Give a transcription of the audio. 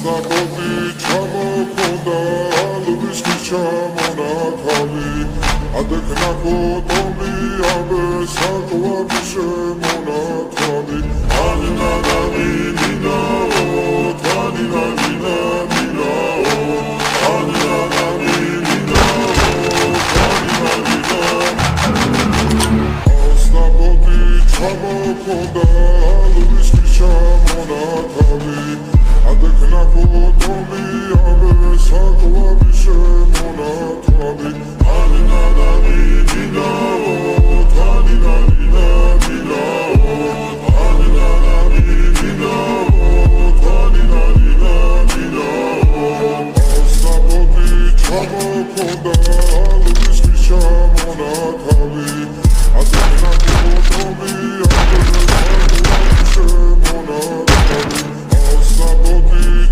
Snapoti ჩამოქონდა ალვის ჩამონათავი ადექნა ფოტომი აბე საკვები შემონათავი ანინადავი ნინაო თანინა ნინა ნინაო ანინადავი ნინაო თანინა ნინა Snapoti ჩამოქონდა ალვის ჩამონათავი adekna potomia be sakwa bishe monat